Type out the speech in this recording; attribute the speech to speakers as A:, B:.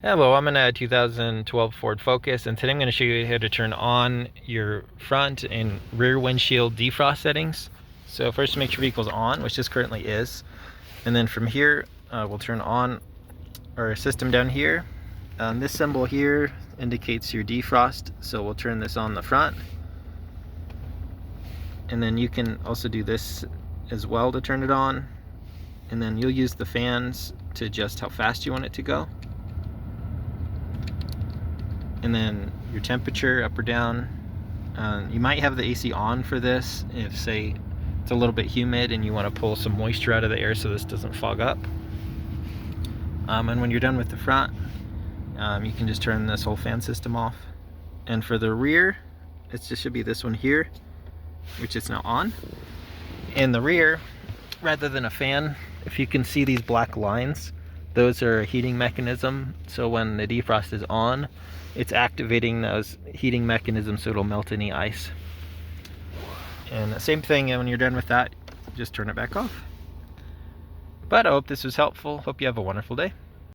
A: Hello, I'm in a 2012 Ford Focus, and today I'm going to show you how to turn on your front and rear windshield defrost settings. So first, make sure your vehicle's on, which this currently is, and then from here we'll turn on our system down here. This symbol here indicates your defrost, so we'll turn this on the front, and then you can also do this as well to turn it on, and then you'll use the fans to adjust how fast you want it to go. And then your temperature up or down. You might have the AC on for this if, say, it's a little bit humid and you want to pull some moisture out of the air so this doesn't fog up. And when you're done with the front, you can just turn this whole fan system off. And for the rear, it just should be this one here, which is now on. In the rear, rather than a fan, if you can see these black lines, those are a heating mechanism. So when the defrost is on, it's activating those heating mechanisms so it'll melt any ice. And the same thing, when you're done with that, just turn it back off. But I hope this was helpful. Hope you have a wonderful day.